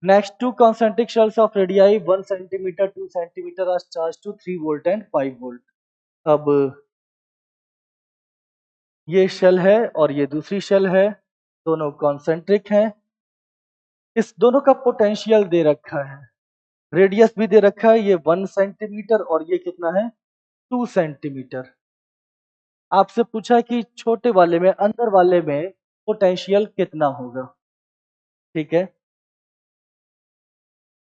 Next, two concentric shells of radii 1 centimeter, 2 centimeter are charged to 3 volt and 5 volt. अब ये shell है और ये दूसरी शेल है, दोनों कॉन्सेंट्रिक हैं। इस दोनों का पोटेंशियल दे रखा है, रेडियस भी दे रखा है, ये 1 सेंटीमीटर और ये कितना है 2 सेंटीमीटर। आपसे पूछा कि छोटे वाले में, अंदर वाले में पोटेंशियल कितना होगा। ठीक है,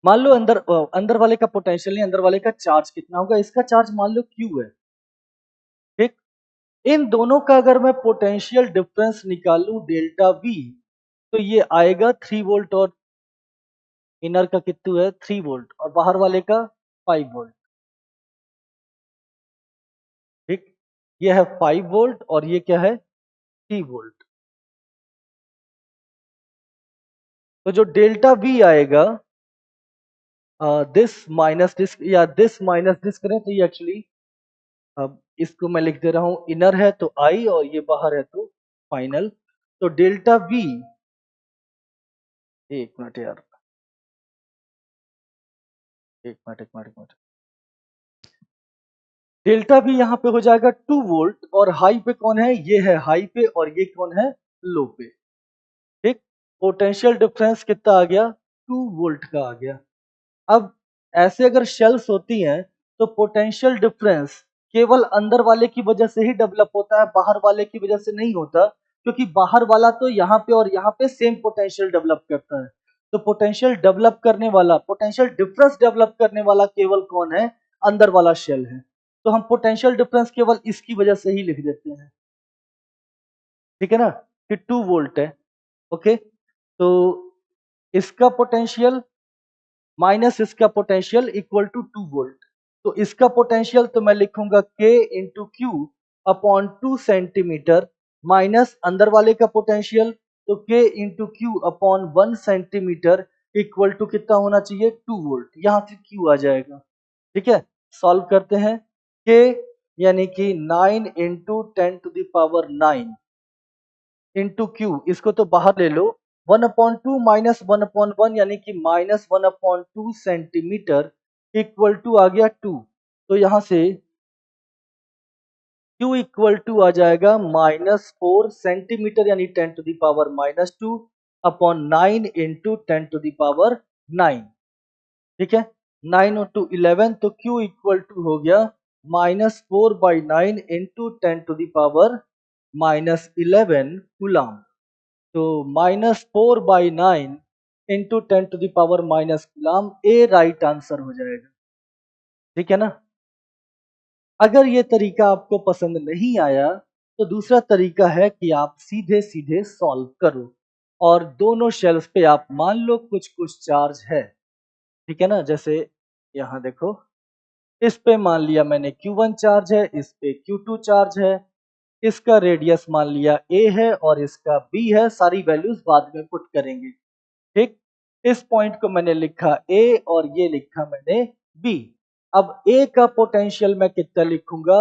मान लो अंदर वाले का पोटेंशियल नहीं, अंदर वाले का चार्ज कितना होगा, इसका चार्ज मान लो Q है। ठीक, इन दोनों का अगर मैं पोटेंशियल डिफरेंस निकालूं डेल्टा V, तो ये आएगा 3 वोल्ट और इनर का कितना है 3 वोल्ट और बाहर वाले का 5 वोल्ट। ठीक, ये है 5 वोल्ट और ये क्या है 3 वोल्ट। तो जो डेल्टा V आएगा, दिस माइनस दिस या दिस माइनस दिस करें तो ये एक्चुअली, अब इसको मैं लिख दे रहा हूं, इनर है तो I और ये बाहर है तो फाइनल। तो डेल्टा V, एक मिनट यार, एक मिनट, डेल्टा V यहाँ पे हो जाएगा 2 वोल्ट और हाई पे कौन है, ये है हाई पे और ये कौन है लो पे। ठीक, पोटेंशियल डिफरेंस कितना आ गया 2 वोल्ट का आ गया। अब ऐसे अगर शेल्स होती हैं तो पोटेंशियल डिफरेंस केवल अंदर वाले की वजह से ही डेवलप होता है, बाहर वाले की वजह से नहीं होता, क्योंकि बाहर वाला तो यहाँ पे और यहाँ पे सेम पोटेंशियल डेवलप करता है। तो पोटेंशियल डेवलप करने वाला, पोटेंशियल डिफरेंस डेवलप करने वाला केवल कौन है, अंदर वाला शेल है। तो हम पोटेंशियल डिफरेंस केवल इसकी वजह से ही लिख देते हैं। ठीक है ना, कि 2 वोल्ट है। ओके, तो इसका पोटेंशियल माइनस इसका पोटेंशियल इक्वल टू 2 वोल्ट। तो इसका पोटेंशियल तो मैं लिखूंगा K into q upon 2 centimetre minus अंदर वाले का पोटेंशियल, तो K into q upon 1 centimetre equal to कितना होना चाहिए 2 वोल्ट। यहां से Q आ जाएगा। ठीक है, सॉल्व करते हैं। K यानी कि 9 into 10 to the power 9 into q, इसको तो बाहर ले लो, 1/2 माइनस 1/1 यानी कि माइनस 1/2 सेंटीमीटर इक्वल टू आ गया 2। तो यहां से Q इक्वल टू आ जाएगा -4 सेंटीमीटर यानी 10 to the power -2 upon 9 into 10 to the power 9। ठीक है, 9 और 2 11, तो Q इक्वल टू हो गया -4/9 into 10 to the power -11 coulomb. तो -4/9 into 10 to the power minus coulomb, a right answer हो जाएगा। ठीक है ना। अगर ये तरीका आपको पसंद नहीं आया तो दूसरा तरीका है कि आप सीधे सीधे सॉल्व करो और दोनों शेल्स पे आप मान लो कुछ कुछ चार्ज है। ठीक है ना, जैसे यहाँ देखो, इस पे मान लिया मैंने Q1 चार्ज है, इस पे Q2 चार्ज है, इसका रेडियस मान लिया A है और इसका B है। सारी वैल्यूज बाद में पुट करेंगे। ठीक, इस पॉइंट को मैंने लिखा A और ये लिखा मैंने B। अब A का पोटेंशियल मैं कितना लिखूंगा,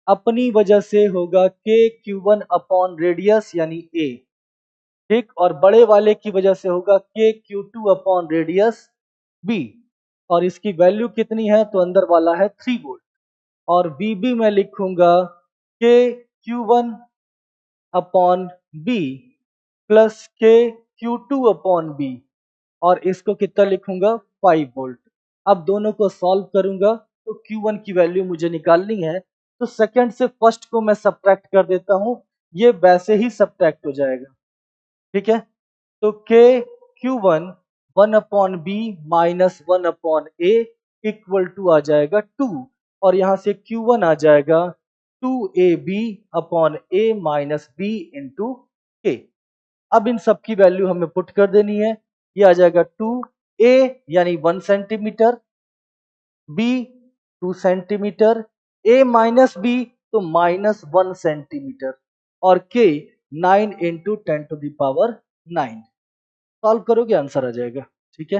अपनी वजह से होगा KQ1 अपॉन रेडियस यानी A। ठीक, और बड़े वाले की वजह से होगा KQ2 अपॉन रेडियस B। और इसकी वैल्यू कितनी है, तो अंदर वाला है 3 वोल्ट। और VB मैं लिखूंगा KQ1 upon B plus KQ2 upon B और इसको कितना लिखूंगा 5 वोल्ट। अब दोनों को सॉल्व करूंगा तो Q1 की वैल्यू मुझे निकालनी है, तो सेकंड से फर्स्ट को मैं सब्ट्रैक्ट कर देता हूं, ये वैसे ही सब्ट्रैक्ट हो जाएगा। ठीक है, तो KQ1 1 upon B minus 1 upon A equal to आ जाएगा 2 और यहां से Q1 आ जाएगा 2AB upon A minus B into K। अब इन सब की वैल्यू हमें पुट कर देनी है। ये आ जाएगा 2A यानी 1 centimetre, B 2 centimetre, A minus B तो -1 सेंटीमीटर और K 9 into 10 to the power 9। Solve करोगे आंसर आ जाएगा। ठीक है।